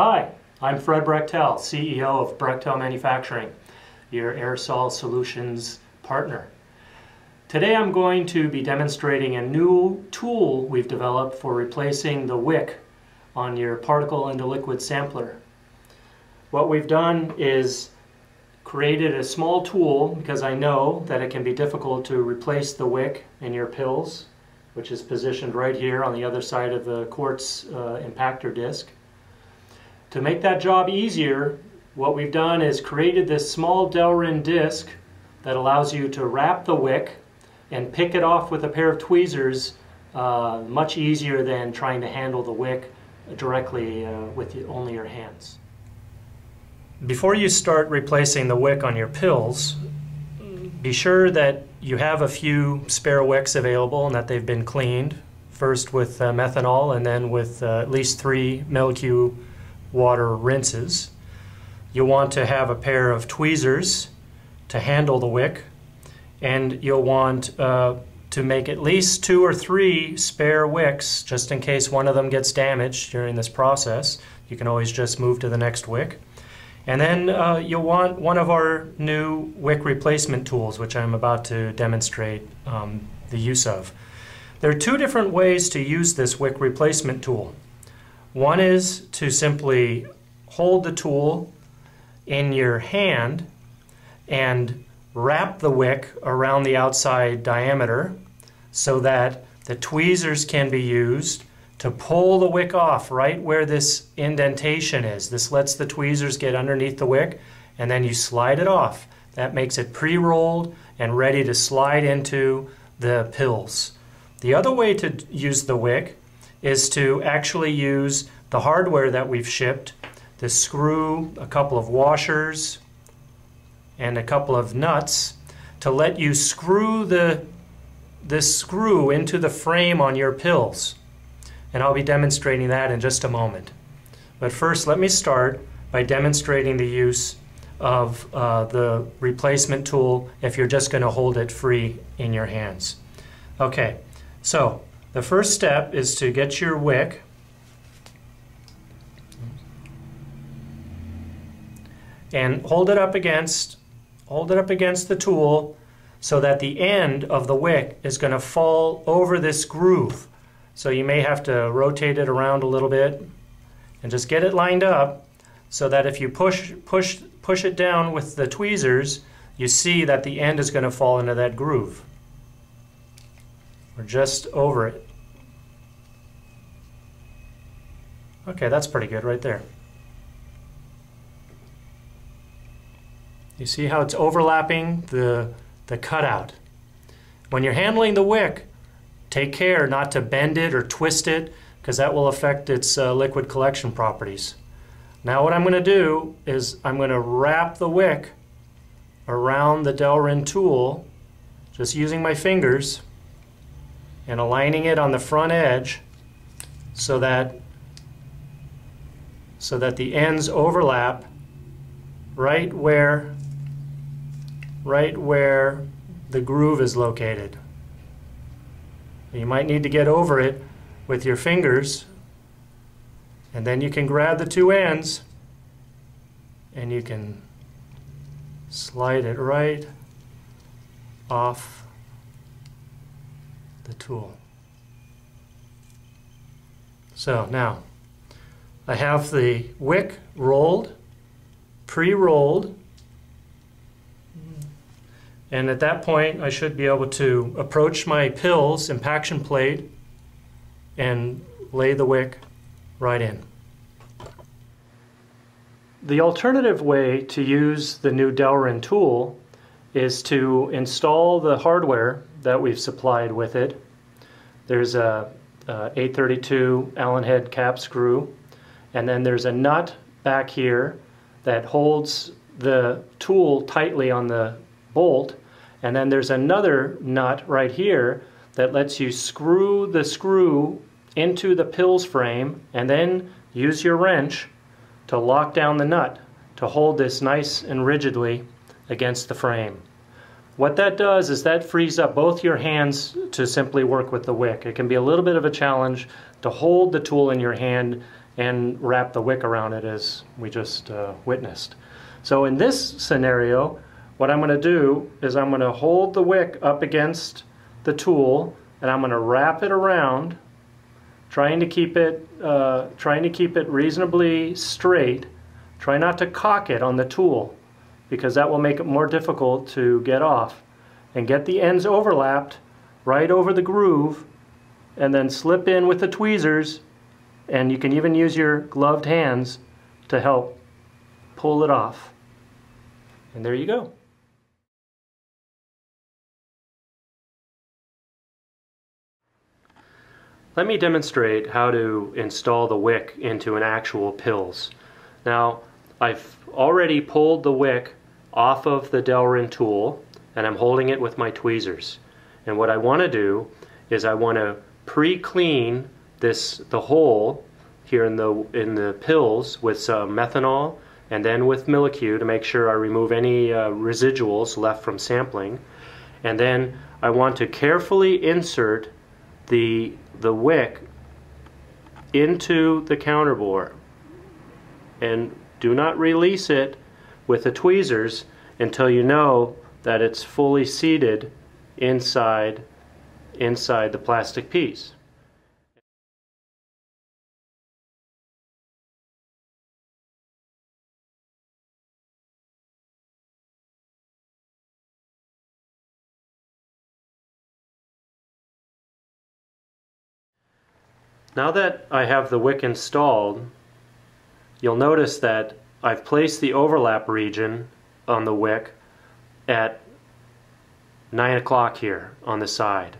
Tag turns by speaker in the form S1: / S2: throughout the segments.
S1: Hi, I'm Fred Brechtel, CEO of Brechtel Manufacturing, your aerosol solutions partner. Today I'm going to be demonstrating a new tool we've developed for replacing the wick on your particle into liquid sampler. What we've done is created a small tool because I know that it can be difficult to replace the wick in your pills, which is positioned right here on the other side of the quartz impactor disc. To make that job easier, what we've done is created this small Delrin disc that allows you to wrap the wick and pick it off with a pair of tweezers much easier than trying to handle the wick directly with only your hands. Before you start replacing the wick on your pills, be sure that you have a few spare wicks available and that they've been cleaned, first with methanol and then with at least 3 milliQ water rinses. You'll want to have a pair of tweezers to handle the wick, and you'll want to make at least 2 or 3 spare wicks just in case one of them gets damaged during this process. You can always just move to the next wick. And then you'll want one of our new wick replacement tools, which I'm about to demonstrate the use of. There are 2 different ways to use this wick replacement tool. One is to simply hold the tool in your hand and wrap the wick around the outside diameter so that the tweezers can be used to pull the wick off right where this indentation is. This lets the tweezers get underneath the wick, and then you slide it off. That makes it pre-rolled and ready to slide into the pills. The other way to use the wick is to actually use the hardware that we've shipped, the screw, a couple of washers, and a couple of nuts to let you screw this screw into the frame on your pills. And I'll be demonstrating that in just a moment. But first, let me start by demonstrating the use of the replacement tool if you're just going to hold it free in your hands. Okay, so the first step is to get your wick and hold it up against the tool so that the end of the wick is going to fall over this groove. So you may have to rotate it around a little bit and just get it lined up so that if you push it down with the tweezers, you see that the end is going to fall into that groove, or just over it. Okay, that's pretty good right there. You see how it's overlapping the cutout. When you're handling the wick, take care not to bend it or twist it, because that will affect its liquid collection properties. Now what I'm going to do is I'm going to wrap the wick around the Delrin tool, just using my fingers, and aligning it on the front edge so that the ends overlap right where the groove is located. You might need to get over it with your fingers, and then you can grab the 2 ends and you can slide it right off the tool. So now I have the wick rolled, pre-rolled, and at that point I should be able to approach my pills impaction plate and lay the wick right in. The alternative way to use the new Delrin tool is to install the hardware that we've supplied with it. There's a 832 Allen head cap screw, and then there's a nut back here that holds the tool tightly on the bolt, and then there's another nut right here that lets you screw the screw into the pills frame and then use your wrench to lock down the nut to hold this nice and rigidly against the frame. What that does is that frees up both your hands to simply work with the wick. It can be a little bit of a challenge to hold the tool in your hand and wrap the wick around it as we just witnessed. So in this scenario, what I'm going to do is I'm going to hold the wick up against the tool and I'm going to wrap it around, trying to keep it reasonably straight. Try not to cock it on the tool, because that will make it more difficult to get off. And get the ends overlapped right over the groove, and then slip in with the tweezers, and you can even use your gloved hands to help pull it off. And there you go. Let me demonstrate how to install the wick into an actual Pils. Now, I've already pulled the wick off of the Delrin tool, and I'm holding it with my tweezers. And what I want to do is I want to pre-clean the hole here in the Pils with some methanol and then with Millicue to make sure I remove any residuals left from sampling. And then I want to carefully insert the wick into the counterbore, and do not release it with the tweezers until you know that it's fully seated inside the plastic piece. Now that I have the wick installed, you'll notice that I've placed the overlap region on the wick at 9 o'clock here on the side.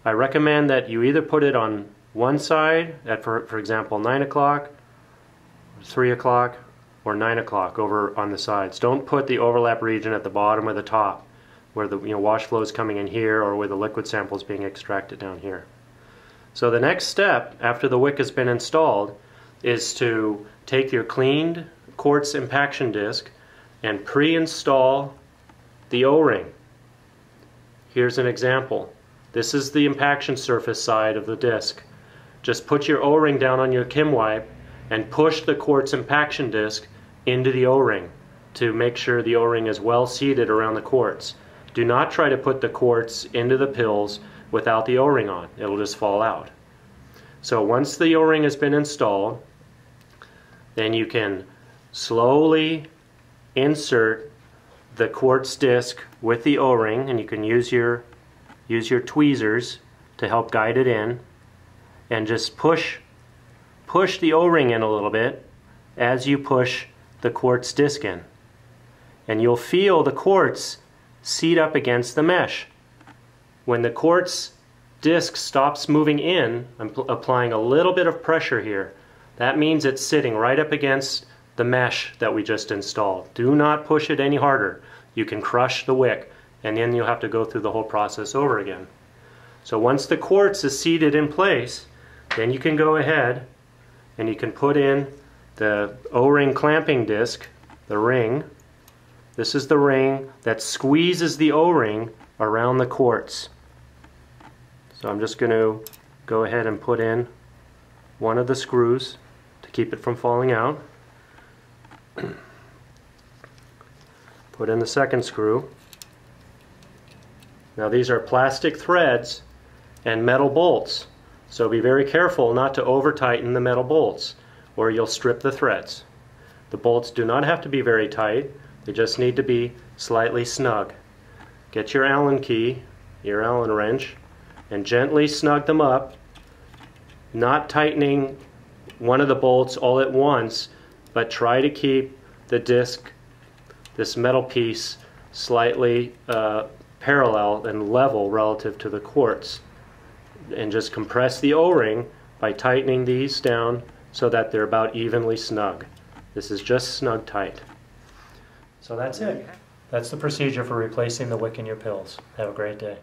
S1: I recommend that you either put it on one side at, for example, 9 o'clock, 3 o'clock, or 9 o'clock over on the sides. Don't put the overlap region at the bottom or the top, where the wash flow is coming in here or where the liquid sample is being extracted down here. So the next step after the wick has been installed is to take your cleaned quartz impaction disc and pre-install the O-ring. Here's an example. This is the impaction surface side of the disc. Just put your O-ring down on your Kimwipe and push the quartz impaction disc into the O-ring to make sure the O-ring is well seated around the quartz. Do not try to put the quartz into the Pils without the O-ring on. It'll just fall out. So once the O-ring has been installed, then you can slowly insert the quartz disc with the O-ring, and you can use your tweezers to help guide it in, and just push the O-ring in a little bit as you push the quartz disc in. And you'll feel the quartz seat up against the mesh. When the quartz disc stops moving in, I'm applying a little bit of pressure here. That means it's sitting right up against the mesh that we just installed. Do not push it any harder. You can crush the wick, and then you'll have to go through the whole process over again. So once the quartz is seated in place, then you can go ahead and you can put in the O-ring clamping disc, the ring. This is the ring that squeezes the O-ring around the quartz. So I'm just going to go ahead and put in one of the screws to keep it from falling out. Put in the second screw. Now these are plastic threads and metal bolts, so be very careful not to over tighten the metal bolts or you'll strip the threads. The bolts do not have to be very tight, they just need to be slightly snug. Get your Allen key, your Allen wrench, and gently snug them up, not tightening one of the bolts all at once, but try to keep the disc, this metal piece, slightly parallel and level relative to the quartz. And just compress the O-ring by tightening these down so that they're about evenly snug. This is just snug tight. So that's it. That's the procedure for replacing the wick in your Pils. Have a great day.